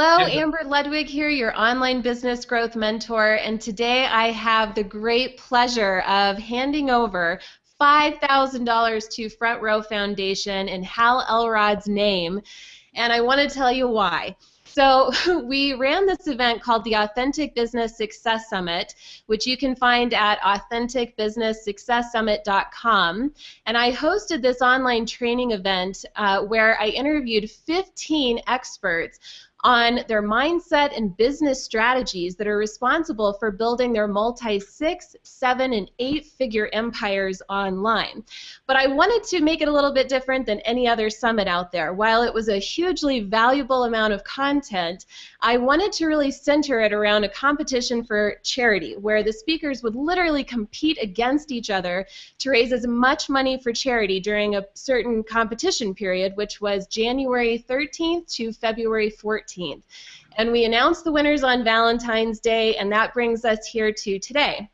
Hello, Yes, Amber Ludwig here, your online business growth mentor, and today I have the great pleasure of handing over $5,000 to Front Row Foundation in Hal Elrod's name, and I want to tell you why. So we ran this event called the Authentic Business Success Summit, which you can find at authenticbusinesssuccesssummit.com. And I hosted this online training event where I interviewed 15 experts on their mindset and business strategies that are responsible for building their multi-6, 7, and 8-figure empires online. But I wanted to make it a little bit different than any other summit out there. While it was a hugely valuable amount of content, I wanted to really center it around a competition for charity, where the speakers would literally compete against each other to raise as much money for charity during a certain competition period, which was January 13th to February 14th. And we announced the winners on Valentine's Day, and that brings us here to today.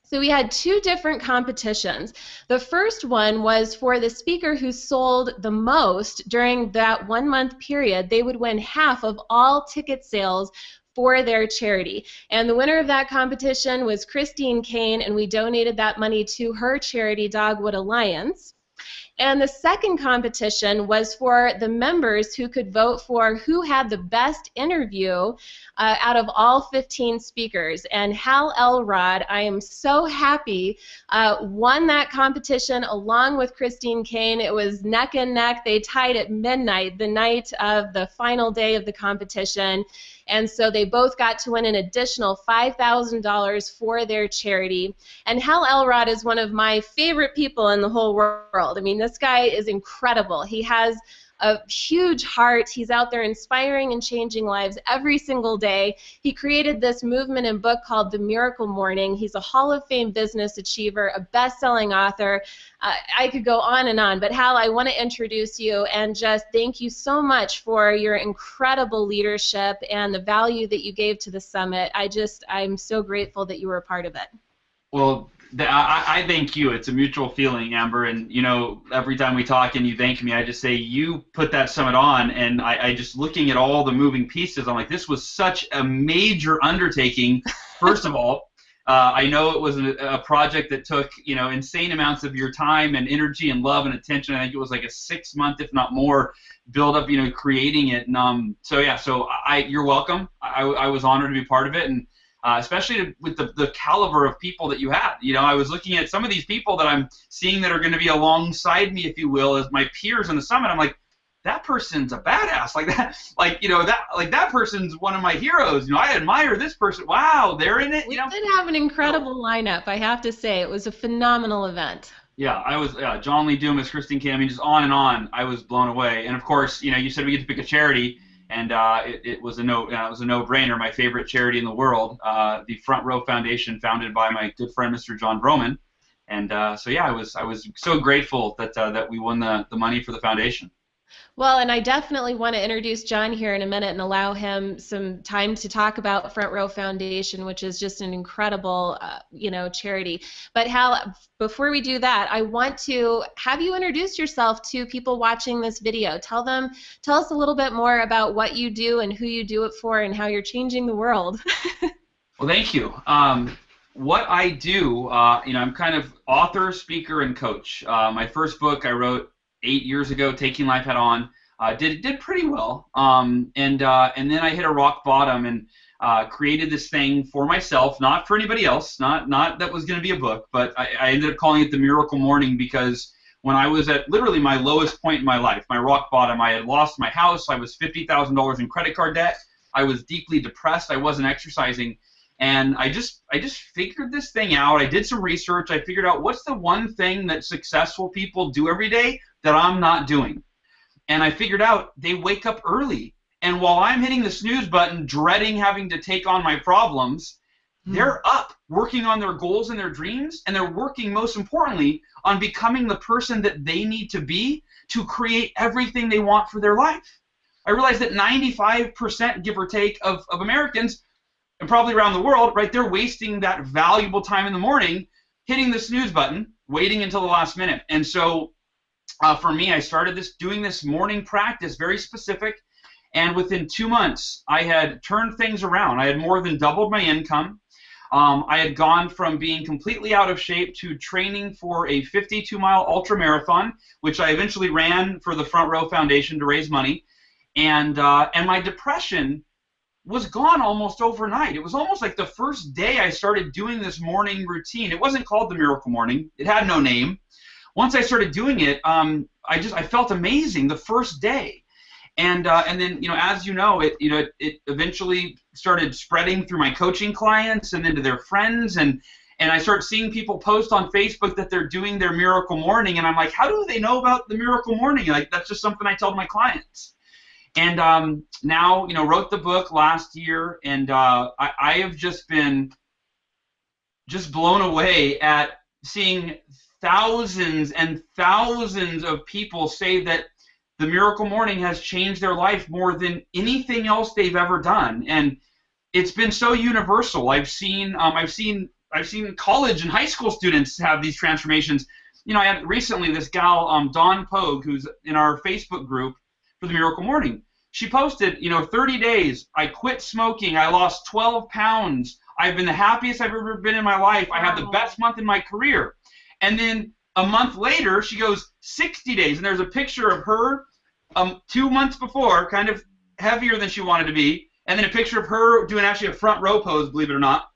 So we had two different competitions. The first one was for the speaker who sold the most during that 1-month period. They would win half of all ticket sales for their charity. And the winner of that competition was Christine Kane, and we donated that money to her charity, Dogwood Alliance. And the second competition was for the members who could vote for who had the best interview out of all 15 speakers. And Hal Elrod, I am so happy, won that competition along with Christine Kane. It was neck and neck. They tied at midnight, the night of the final day of the competition. And so they both got to win an additional $5,000 for their charity. And Hal Elrod is one of my favorite people in the whole world. I mean, this guy is incredible. He has a huge heart. He's out there inspiring and changing lives every single day. He created this movement and book called The Miracle Morning. He's a Hall of Fame business achiever, a best-selling author. I could go on and on, but Hal, I want to introduce you and just thank you so much for your incredible leadership and the value that you gave to the summit. I'm so grateful that you were a part of it. well, I thank you. It's a mutual feeling, Amber. And every time we talk and you thank me, I just say you put that summit on. And I just looking at all the moving pieces, I'm like, this was such a major undertaking. First of all, I know it was a project that took insane amounts of your time and energy and love and attention. I think it was like a 6-month, if not more, build up, creating it. And so yeah, you're welcome. I was honored to be part of it, and especially with the caliber of people that you had. I was looking at some of these people that I'm seeing that are going to be alongside me, if you will, as my peers in the summit. I'm like, that person's a badass. That person's one of my heroes. I admire this person. Wow, they're in it. We did have an incredible lineup, I have to say. It was a phenomenal event. Yeah, I was John Lee Dumas, Christine Kane. I mean, just on and on. I was blown away. And of course, you said we get to pick a charity. And it was a no-brainer. My favorite charity in the world, the Front Row Foundation, founded by my good friend Mr. John Broman. And so yeah, I was so grateful that we won the money for the foundation. Well, and I definitely want to introduce John here in a minute and allow him some time to talk about Front Row Foundation, which is just an incredible, charity. But Hal, before we do that, I want to have you introduce yourself to people watching this video. Tell us a little bit more about what you do and who you do it for and how you're changing the world. Well, thank you. What I do, I'm kind of author, speaker, and coach. My first book I wrote 8 years ago, Taking Life Head On, did pretty well, and then I hit a rock bottom and created this thing for myself, not for anybody else, not that was going to be a book, but I ended up calling it The Miracle Morning because when I was at literally my lowest point in my life, my rock bottom, I had lost my house, I was $50,000 in credit card debt, I was deeply depressed, I wasn't exercising, and I just figured this thing out. I did some research, I figured out what's the one thing that successful people do every day that I'm not doing. And I figured out they wake up early. And while I'm hitting the snooze button, dreading having to take on my problems, they're up working on their goals and their dreams, and they're working, most importantly, on becoming the person that they need to be to create everything they want for their life. I realized that 95%, give or take, of Americans, and probably around the world, right, they're wasting that valuable time in the morning hitting the snooze button, waiting until the last minute. And so for me, I started doing this morning practice, very specific, And within 2 months, I had turned things around. I had more than doubled my income. I had gone from being completely out of shape to training for a 52-mile ultra marathon, which I eventually ran for the Front Row Foundation to raise money. And my depression was gone almost overnight. It was almost like the first day I started doing this morning routine. It wasn't called the Miracle Morning. It had no name. Once I started doing it, I felt amazing the first day. And then, as you know, it eventually started spreading through my coaching clients and then to their friends, and I started seeing people post on Facebook that they're doing their Miracle Morning, and I'm like, how do they know about the Miracle Morning? Like, that's just something I tell my clients. And now, wrote the book last year, and I have just been blown away at seeing thousands and thousands of people say that the Miracle Morning has changed their life more than anything else they've ever done. And it's been so universal. I've seen college and high school students have these transformations. I had recently this gal, Dawn Pogue, who's in our Facebook group for the Miracle Morning. She posted, 30 days, I quit smoking, I lost 12 pounds, I've been the happiest I've ever been in my life, I had the best month in my career. And then a month later, she goes 60 days, and there's a picture of her 2 months before, kind of heavier than she wanted to be, and then a picture of her doing actually a front row pose, believe it or not.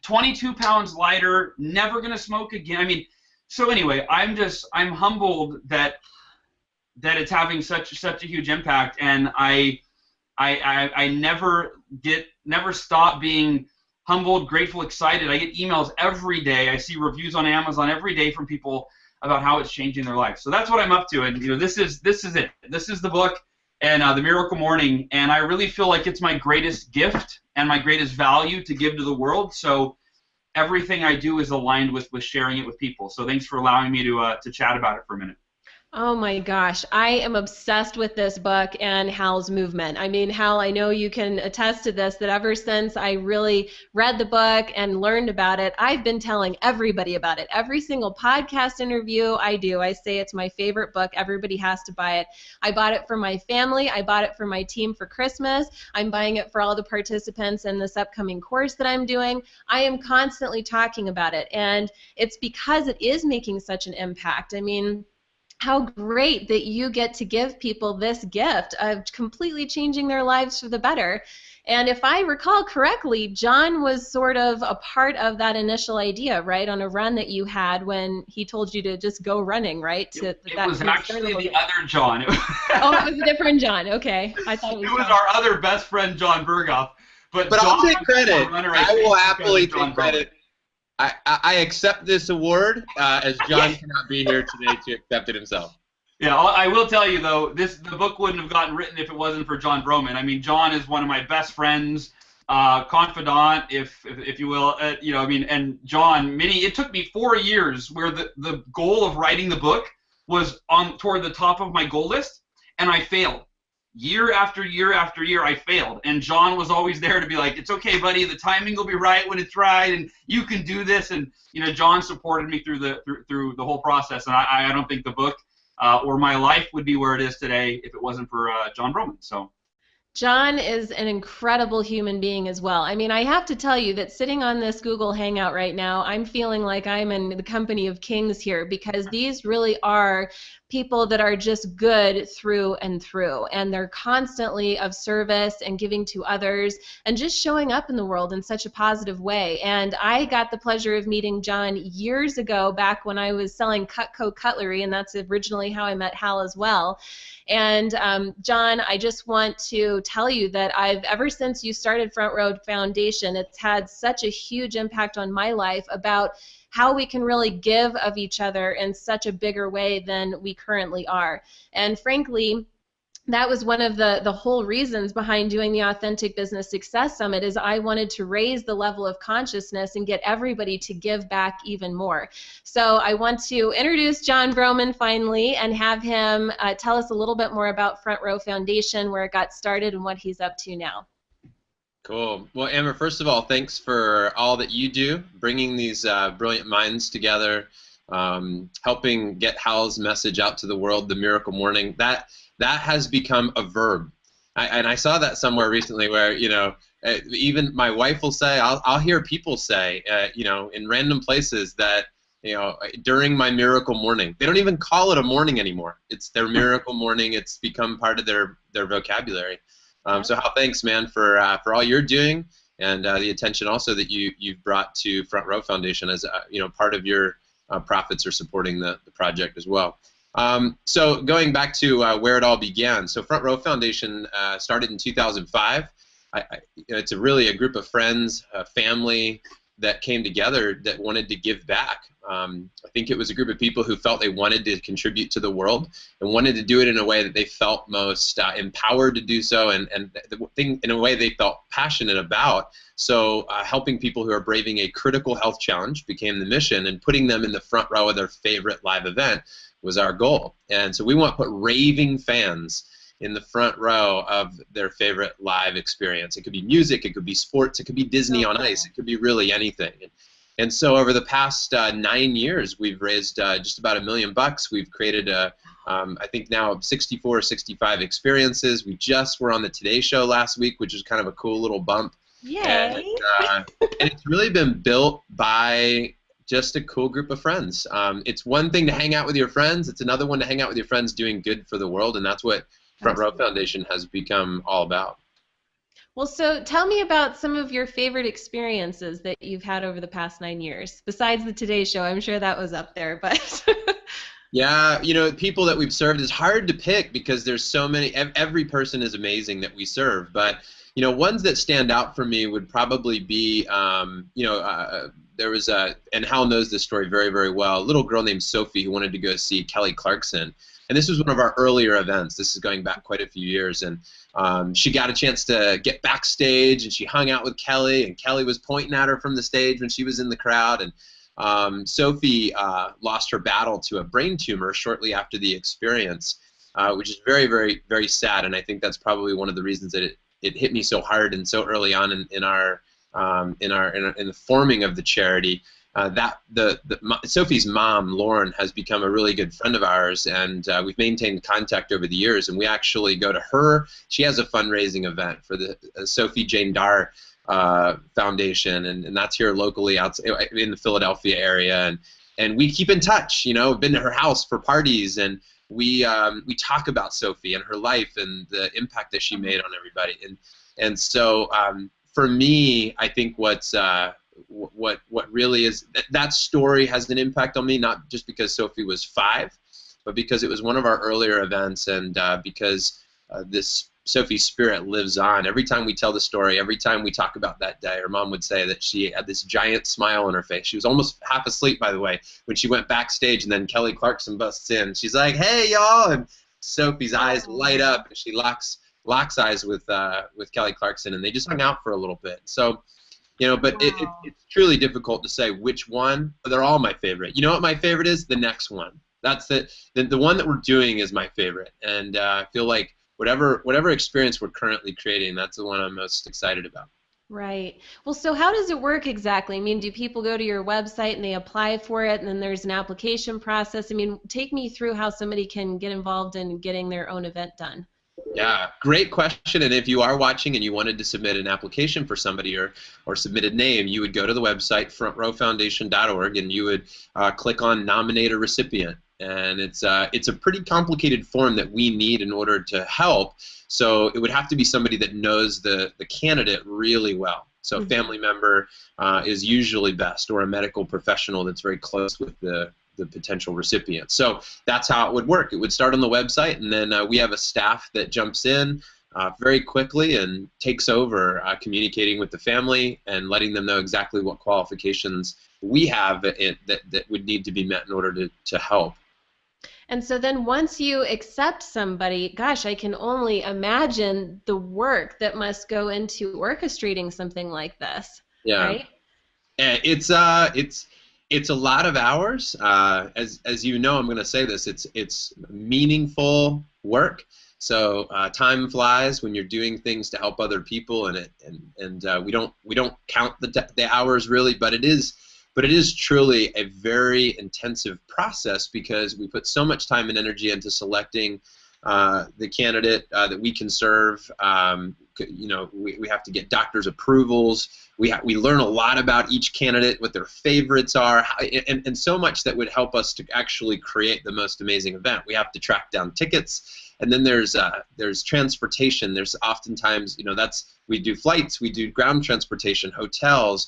22 pounds lighter, never going to smoke again. I mean, so anyway, I'm humbled that it's having such a huge impact, and I never stop being humbled, grateful, excited. I get emails every day. I see reviews on Amazon every day from people about how it's changing their life. So that's what I'm up to, and this is it. This is the book and the Miracle Morning, and I really feel like it's my greatest gift and my greatest value to give to the world. So everything I do is aligned with sharing it with people. So thanks for allowing me to chat about it for a minute. Oh my gosh, I am obsessed with this book and Hal's movement. I mean, Hal, I know you can attest to this, that ever since I really read the book and learned about it, I've been telling everybody about it. Every single podcast interview I do, I say it's my favorite book. Everybody has to buy it. I bought it for my family. I bought it for my team for Christmas. I'm buying it for all the participants in this upcoming course that I'm doing. I am constantly talking about it, and it's because it is making such an impact. I mean, how great that you get to give people this gift of completely changing their lives for the better. And if I recall correctly, John was sort of a part of that initial idea, right, on a run that you had when he told you to just go running, right? It was actually the other John. Oh, it was a different John. Okay. I thought it was our other best friend, John Berghoff. But John, I'll take credit. I will happily take credit. I accept this award, as John cannot be here today to accept it himself. Yeah, I will tell you though, the book wouldn't have gotten written if it wasn't for John Broman. I mean, John is one of my best friends, confidant, if you will. And John, it took me 4 years where the goal of writing the book was toward the top of my goal list, and I failed. Year after year after year, I failed, and John was always there to be like, "It's okay, buddy. The timing will be right when it's right, and you can do this." And John supported me through the whole process, and I don't think the book or my life would be where it is today if it wasn't for John Broman. So. John is an incredible human being as well. I mean, I have to tell you that sitting on this Google Hangout right now, I'm feeling like I'm in the company of kings here, because these really are people that are just good through and through, and they're constantly of service and giving to others and just showing up in the world in such a positive way. And I got the pleasure of meeting John years ago, back when I was selling Cutco cutlery, and that's originally how I met Hal as well. And John, I just want to tell you that ever since you started Front Row Foundation, it's had such a huge impact on my life about how we can really give of each other in such a bigger way than we currently are. And frankly, that was one of the whole reasons behind doing the Authentic Business Success Summit, is I wanted to raise the level of consciousness and get everybody to give back even more. So I want to introduce John Broman finally and have him tell us a little bit more about Front Row Foundation, where it got started and what he's up to now. Cool. Well, Amber, first of all, thanks for all that you do, bringing these brilliant minds together, helping get Hal's message out to the world, the Miracle Morning. That that has become a verb. And I saw that somewhere recently where, even my wife will say, I'll hear people say, in random places that, during my miracle morning. They don't even call it a morning anymore. It's their miracle morning. It's become part of their vocabulary. So thanks, man, for all you're doing, and the attention also that you've brought to Front Row Foundation as part of your profits are supporting the project as well. So going back to where it all began, so Front Row Foundation started in 2005. It's really a group of friends, family that came together that wanted to give back. I think it was a group of people who felt they wanted to contribute to the world and wanted to do it in a way that they felt most empowered to do so, and in a way they felt passionate about. So helping people who are braving a critical health challenge became the mission, and putting them in the front row of their favorite live event was our goal. And so we want to put raving fans in the front row of their favorite live experience. It could be music, it could be sports, it could be Disney on Ice, it could be really anything. And so over the past 9 years, we've raised just about $1 million. We've created, I think now 64 or 65 experiences. We just were on the Today Show last week, which is kind of a cool little bump. Yay! And it's really been built by just a cool group of friends. It's one thing to hang out with your friends. It's another one to hang out with your friends doing good for the world, and that's what Front Row Foundation has become all about. Well, so tell me about some of your favorite experiences that you've had over the past 9 years. Besides the Today Show, I'm sure that was up there, but... Yeah, people that we've served is hard to pick because there's so many. Every person is amazing that we serve, but ones that stand out for me would probably be, there was and Hal knows this story very, very well, a little girl named Sophie who wanted to go see Kelly Clarkson. And this was one of our earlier events. This is going back quite a few years. And she got a chance to get backstage, and she hung out with Kelly, and Kelly was pointing at her from the stage when she was in the crowd. And Sophie lost her battle to a brain tumor shortly after the experience, which is very, very, very sad. And I think that's probably one of the reasons that it hit me so hard and so early on in the forming of the charity. Sophie's mom, Lauren, has become a really good friend of ours, and we've maintained contact over the years, and we actually go to her. She has a fundraising event for the Sophie Jane Dar Foundation, and that's here locally outside in the Philadelphia area, and we keep in touch. I've been to her house for parties, and we talk about Sophie and her life and the impact that she made on everybody, and so for me, I think what really is that story has an impact on me, not just because Sophie was 5, but because it was one of our earlier events, and because this Sophie's spirit lives on. Every time we tell the story, every time we talk about that day, her mom would say that she had this giant smile on her face. She was almost half asleep, by the way, when she went backstage, and then Kelly Clarkson busts in. She's like, "Hey, y'all!" And Sophie's eyes light up, and she locks eyes with Kelly Clarkson, and they just hung out for a little bit. So, but wow. It's truly difficult to say which one. They're all my favorite. You know what my favorite is? The next one. That's the one that we're doing is my favorite, and I feel like whatever experience we're currently creating, that's the one I'm most excited about. Right. Well, so how does it work exactly? I mean, do people go to your website and they apply for it, and then there's an application process? I mean, take me through how somebody can get involved in getting their own event done. Yeah, great question. And if you are watching and you wanted to submit an application for somebody or submit a name, you would go to the website frontrowfoundation.org, and you would click on Nominate a Recipient. And it's a pretty complicated form that we need in order to help. So it would have to be somebody that knows the candidate really well. So a family member is usually best, or a medical professional that's very close with the potential recipient. So that's how it would work. It would start on the website, and then we have a staff that jumps in very quickly and takes over communicating with the family and letting them know exactly what qualifications we have that would need to be met in order to help. And so then once you accept somebody, gosh, I can only imagine the work that must go into orchestrating something like this. Yeah. Right? It's a lot of hours. As you know, I'm going to say this. It's meaningful work. So time flies when you're doing things to help other people, and we don't count the hours really, but it is truly a very intensive process because we put so much time and energy into selecting the candidate that we can serve. You know, we have to get doctors' approvals. We learn a lot about each candidate, what their favorites are, and so much that would help us to actually create the most amazing event. We have to track down tickets, and then there's transportation. There's oftentimes, you know, we do flights, we do ground transportation, hotels.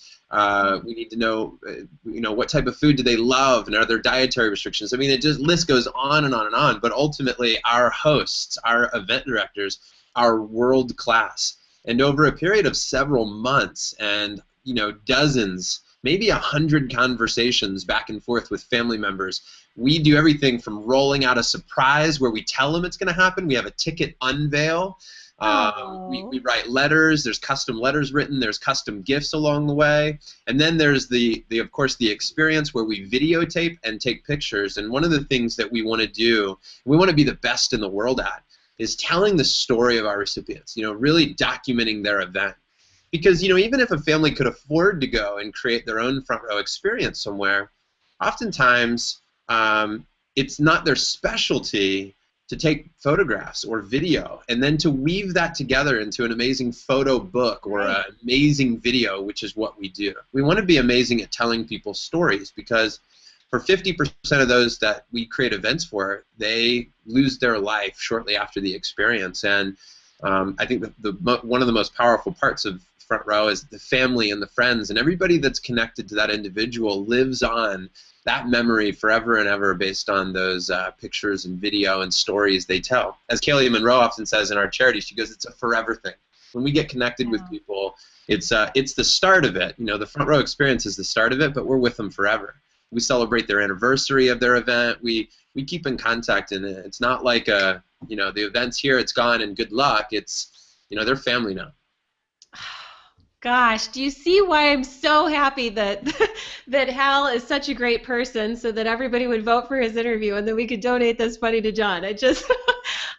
We need to know, you know, what type of food do they love, and are there dietary restrictions? I mean, it just list goes on and on and on. But ultimately, our hosts, our event directors, are world class. And over a period of several months, and you know, dozens, maybe 100 conversations back and forth with family members, we do everything from rolling out a surprise where we tell them it's going to happen. We have a ticket unveil. We write letters. There's custom letters written. There's custom gifts along the way, and then there's of course the experience where we videotape and take pictures. And one of the things that we want to do, we want to be the best in the world at, is telling the story of our recipients. You know, really documenting their event, because you know, even if a family could afford to go and create their own front row experience somewhere, oftentimes it's not their specialty to take photographs or video and then to weave that together into an amazing photo book or an amazing video, which is what we do. We want to be amazing at telling people stories, because for 50% of those that we create events for, they lose their life shortly after the experience. And I think that one of the most powerful parts of Front Row is the family and the friends, and everybody that's connected to that individual lives on that memory forever and ever based on those pictures and video and stories they tell. As Kaylee Monroe often says in our charity, she goes, it's a forever thing. When we get connected with people, it's the start of it. You know, the Front Row experience is the start of it, but we're with them forever. We celebrate their anniversary of their event. We keep in contact, and it's not like you know, the event's here, it's gone, and good luck. It's, you know, they're family now. Gosh, do you see why I'm so happy that that Hal is such a great person, so that everybody would vote for his interview and then we could donate this money to John?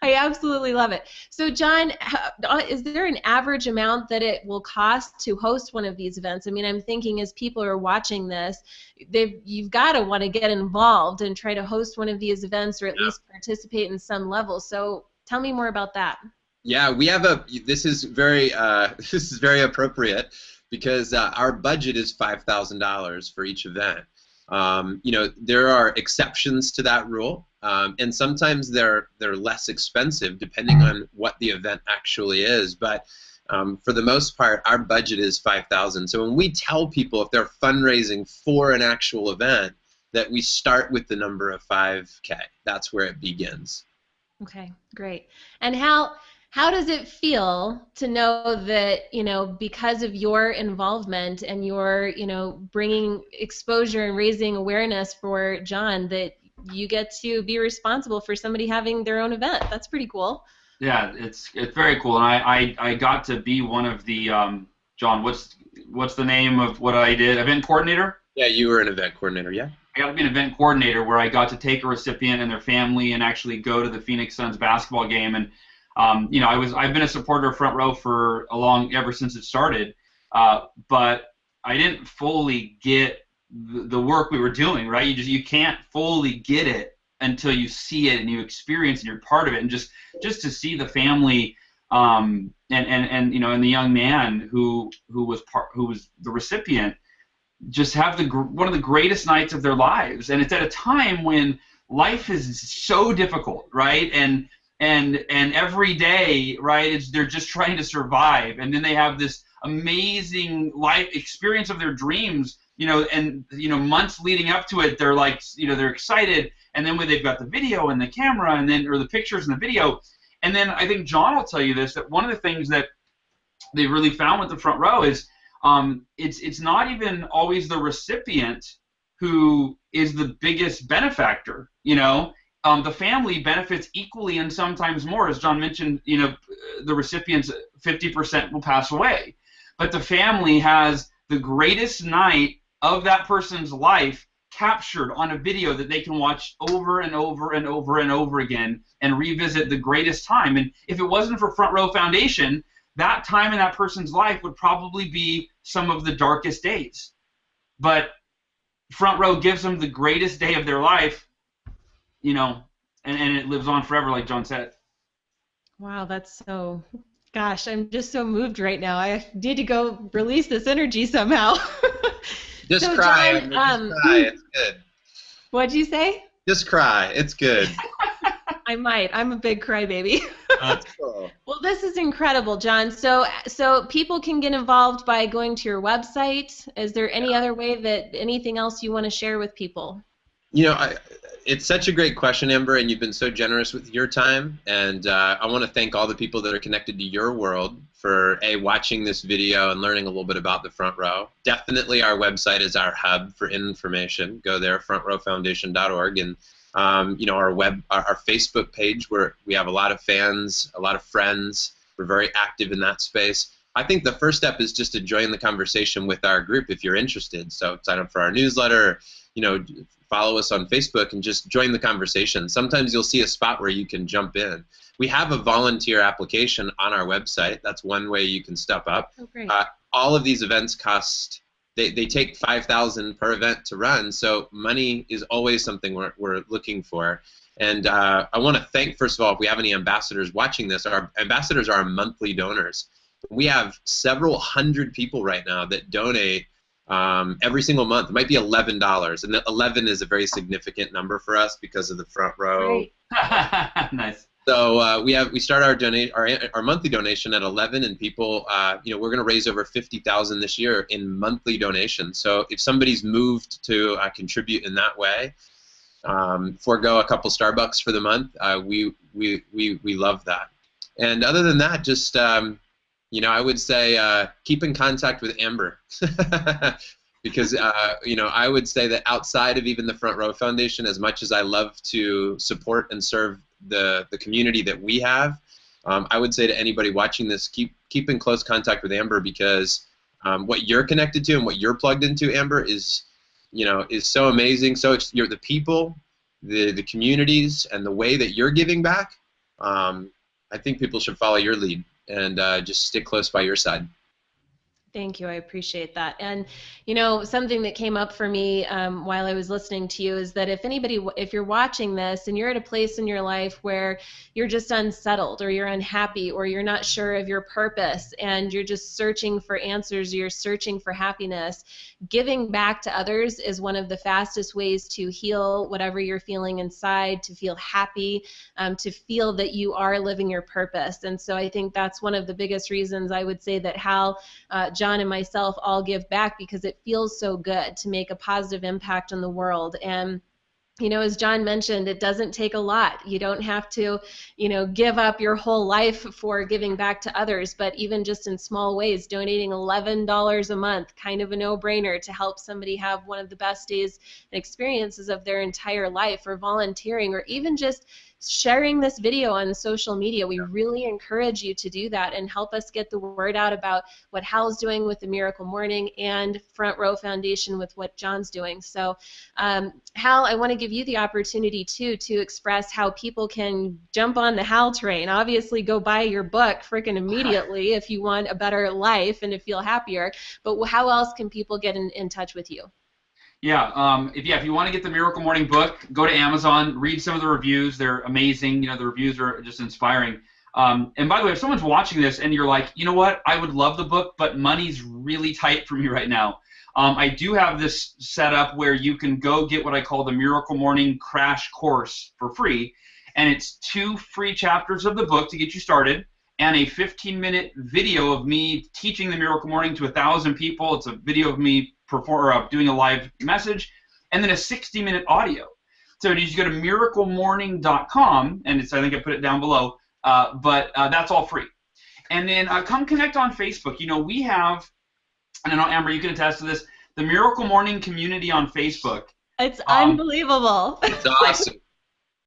I absolutely love it. So John, is there an average amount that it will cost to host one of these events? I mean, I'm thinking as people are watching this, you've got to want to get involved and try to host one of these events, or at least participate in some level. So tell me more about that. Yeah, we have this is very appropriate, because our budget is $5,000 for each event. You know, there are exceptions to that rule, and sometimes they're less expensive depending on what the event actually is. But for the most part, our budget is $5,000. So when we tell people, if they're fundraising for an actual event, that we start with the number of 5K. That's where it begins. Okay, great. And how does it feel to know that, you know, because of your involvement and your, you know, bringing exposure and raising awareness for John, that you get to be responsible for somebody having their own event? That's pretty cool. Yeah, it's very cool, and I got to be one of the John, what's the name of what I did? Event coordinator? Yeah, you were an event coordinator, yeah. I got to be an event coordinator where I got to take a recipient and their family and actually go to the Phoenix Suns basketball game. And you know, I've been a supporter of Front Row for ever since it started, but I didn't fully get the work we were doing. Right? You can't fully get it until you see it and you experience and you're part of it. And just to see the family and you know, and the young man who was the recipient, just have one of the greatest nights of their lives. And it's at a time when life is so difficult, right? And every day, right, they're just trying to survive, and then they have this amazing life experience of their dreams, you know, and you know, months leading up to it, they're like, you know, they're excited, and then when they've got the video and the camera, and then or the pictures and the video, and then I think John will tell you this, that one of the things that they really found with the Front Row is it's not even always the recipient who is the biggest benefactor, you know. The family benefits equally and sometimes more. As John mentioned, you know, the recipients, 50% will pass away. But the family has the greatest night of that person's life captured on a video that they can watch over and over and over and over again and revisit the greatest time. And if it wasn't for Front Row Foundation, that time in that person's life would probably be some of the darkest days. But Front Row gives them the greatest day of their life, you know, and it lives on forever, like John said. Wow, that's so, gosh, I'm just so moved right now. I need to go release this energy somehow. Just So, cry, John, Amber. Just cry. It's good. what'd you say? Just cry. It's good. I might. I'm a big crybaby. That's cool. Well, this is incredible, John. So people can get involved by going to your website. Is there any other way that anything else you want to share with people? You know, it's such a great question, Amber, and you've been so generous with your time. And I want to thank all the people that are connected to your world for watching this video and learning a little bit about the Front Row. Definitely, our website is our hub for information. Go there, frontrowfoundation.org, and you know, our Facebook page, where we have a lot of fans, a lot of friends. We're very active in that space. I think the first step is just to join the conversation with our group if you're interested. So sign up for our newsletter, you know, follow us on Facebook and just join the conversation. Sometimes you'll see a spot where you can jump in. We have a volunteer application on our website. That's one way you can step up. Oh, great. All of these events cost, they take $5,000 per event to run, so money is always something we're looking for. And I want to thank, first of all, if we have any ambassadors watching this, our ambassadors are our monthly donors. We have several hundred people right now that donate every single month. It might be $11, and 11 is a very significant number for us because of the Front Row. Right. Nice. So we start our monthly donation at 11, and people, you know, we're going to raise over $50,000 this year in monthly donations. So if somebody's moved to contribute in that way, forego a couple Starbucks for the month, we love that. And other than that, just you know, I would say keep in contact with Amber. Because you know, I would say that outside of even the Front Row Foundation, as much as I love to support and serve the community that we have, I would say to anybody watching this, keep in close contact with Amber, because what you're connected to and what you're plugged into, Amber, is, you know, is so amazing. So you're the people, the communities, and the way that you're giving back. I think people should follow your lead and just stick close by your side. Thank you. I appreciate that. And, you know, something that came up for me while I was listening to you is that if you're watching this and you're at a place in your life where you're just unsettled, or you're unhappy, or you're not sure of your purpose, and you're just searching for answers, you're searching for happiness, giving back to others is one of the fastest ways to heal whatever you're feeling inside, to feel happy, to feel that you are living your purpose. And so I think that's one of the biggest reasons I would say that Hal, John, and myself all give back, because it feels so good to make a positive impact on the world. And you know, as John mentioned, it doesn't take a lot. You don't have to, you know, give up your whole life for giving back to others, but even just in small ways, donating $11 a month, kind of a no-brainer to help somebody have one of the best days and experiences of their entire life, or volunteering, or even just sharing this video on social media. We really encourage you to do that and help us get the word out about what Hal's doing with the Miracle Morning, and Front Row Foundation with what John's doing. So Hal, I want to give you the opportunity too to express how people can jump on the Hal train. Obviously, go buy your book freaking immediately if you want a better life and to feel happier, but how else can people get in touch with you? Yeah, if you want to get the Miracle Morning book, go to Amazon, read some of the reviews. They're amazing. You know, the reviews are just inspiring. And by the way, if someone's watching this and you're like, you know what, I would love the book, but money's really tight for me right now, I do have this set up where you can go get what I call the Miracle Morning Crash Course for free. And it's 2 free chapters of the book to get you started, and a 15-minute video of me teaching the Miracle Morning to 1,000 people. It's a video of me doing a live message, and then a 60-minute audio. So you just go to miraclemorning.com, and I think I put it down below, but that's all free. And then come connect on Facebook. You know, we have, and I know, Amber, you can attest to this, the Miracle Morning community on Facebook. It's unbelievable. It's awesome.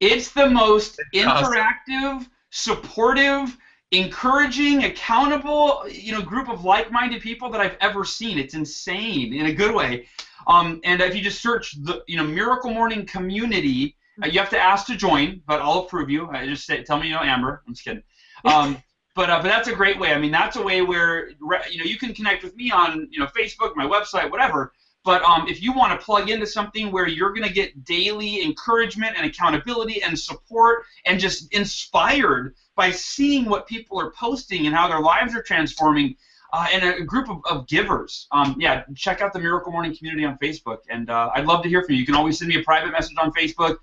It's the most interactive, supportive, encouraging, accountable, you know, group of like-minded people that I've ever seen. It's insane in a good way. And if you just search the, you know, Miracle Morning community, you have to ask to join, but I'll approve you. I just say, tell me you know Amber. I'm just kidding. But that's a great way. I mean, that's a way where, you know, you can connect with me on, you know, Facebook, my website, whatever. But if you want to plug into something where you're going to get daily encouragement and accountability and support and just inspired by seeing what people are posting and how their lives are transforming, and a group of givers, yeah, check out the Miracle Morning community on Facebook. And I'd love to hear from you. You can always send me a private message on Facebook.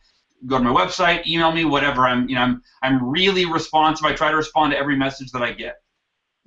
Go to my website, email me, whatever. I'm really responsive. I try to respond to every message that I get.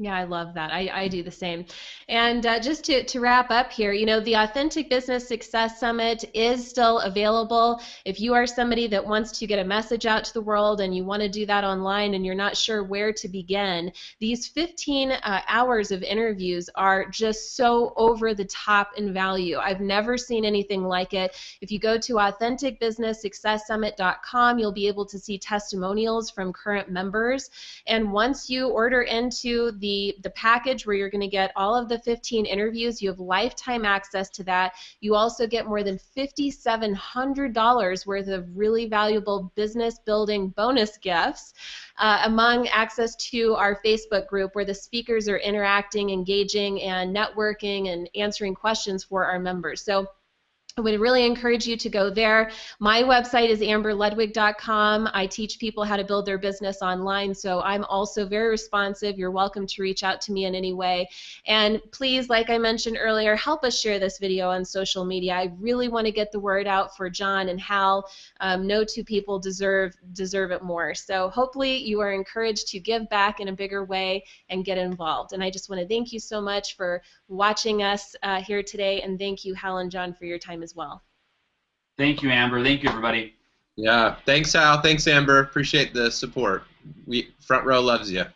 Yeah, I love that. I do the same. And just to wrap up here, the Authentic Business Success Summit is still available. If you are somebody that wants to get a message out to the world and you want to do that online and you're not sure where to begin, these 15 hours of interviews are just so over the top in value. I've never seen anything like it. If you go to authenticbusinesssuccesssummit.com, you'll be able to see testimonials from current members. And once you order into the package where you're going to get all of the 15 interviews, you have lifetime access to that. You also get more than $5,700 worth of really valuable business building bonus gifts, among access to our Facebook group where the speakers are interacting, engaging, and networking and answering questions for our members. So I would really encourage you to go there. My website is amberludwig.com. I teach people how to build their business online, so I'm also very responsive. You're welcome to reach out to me in any way. And please, like I mentioned earlier, help us share this video on social media. I really want to get the word out for John and Hal. No two people deserve it more. So hopefully you are encouraged to give back in a bigger way and get involved. And I just want to thank you so much for watching us here today, and thank you, Hal and John, for your time as well. Thank you, Amber. Thank you, everybody. Yeah. Thanks, Hal. Thanks, Amber. Appreciate the support. Front Row loves you.